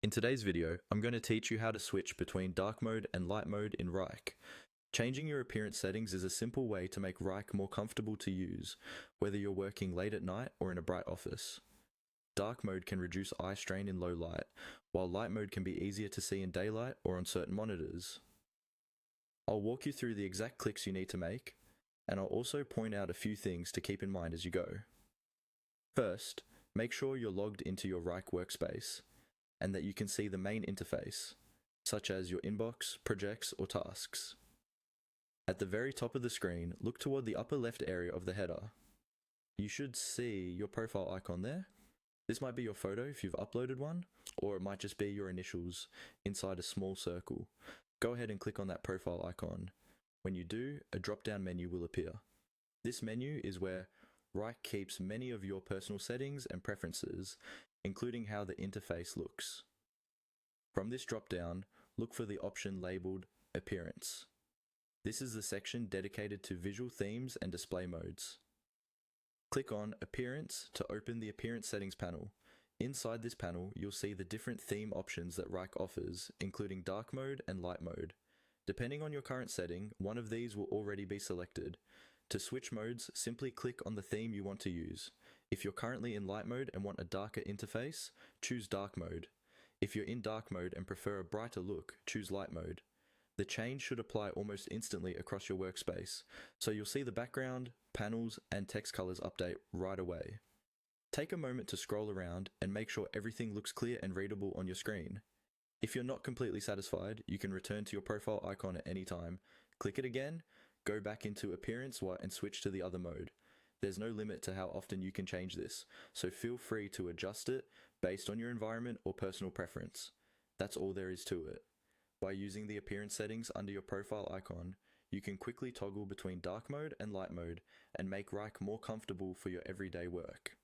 In today's video, I'm going to teach you how to switch between dark mode and light mode in Wrike. Changing your appearance settings is a simple way to make Wrike more comfortable to use, whether you're working late at night or in a bright office. Dark mode can reduce eye strain in low light, while light mode can be easier to see in daylight or on certain monitors. I'll walk you through the exact clicks you need to make, and I'll also point out a few things to keep in mind as you go. First, make sure you're logged into your Wrike workspace, and that you can see the main interface, such as your inbox, projects, or tasks. At the very top of the screen, look toward the upper left area of the header. You should see your profile icon there. This might be your photo if you've uploaded one, or it might just be your initials inside a small circle. Go ahead and click on that profile icon. When you do, a drop-down menu will appear. This menu is where Wrike keeps many of your personal settings and preferences, including how the interface looks. From this drop-down, look for the option labeled Appearance. This is the section dedicated to visual themes and display modes. Click on Appearance to open the Appearance Settings panel. Inside this panel, you'll see the different theme options that Wrike offers, including dark mode and light mode. Depending on your current setting, one of these will already be selected. To switch modes, simply click on the theme you want to use. If you're currently in light mode and want a darker interface, choose dark mode. If you're in dark mode and prefer a brighter look, choose light mode. The change should apply almost instantly across your workspace, so you'll see the background, panels, and text colors update right away. Take a moment to scroll around and make sure everything looks clear and readable on your screen. If you're not completely satisfied, you can return to your profile icon at any time, click it again, go back into Appearance and switch to the other mode. There's no limit to how often you can change this, so feel free to adjust it based on your environment or personal preference. That's all there is to it. By using the appearance settings under your profile icon, you can quickly toggle between dark mode and light mode and make Wrike more comfortable for your everyday work.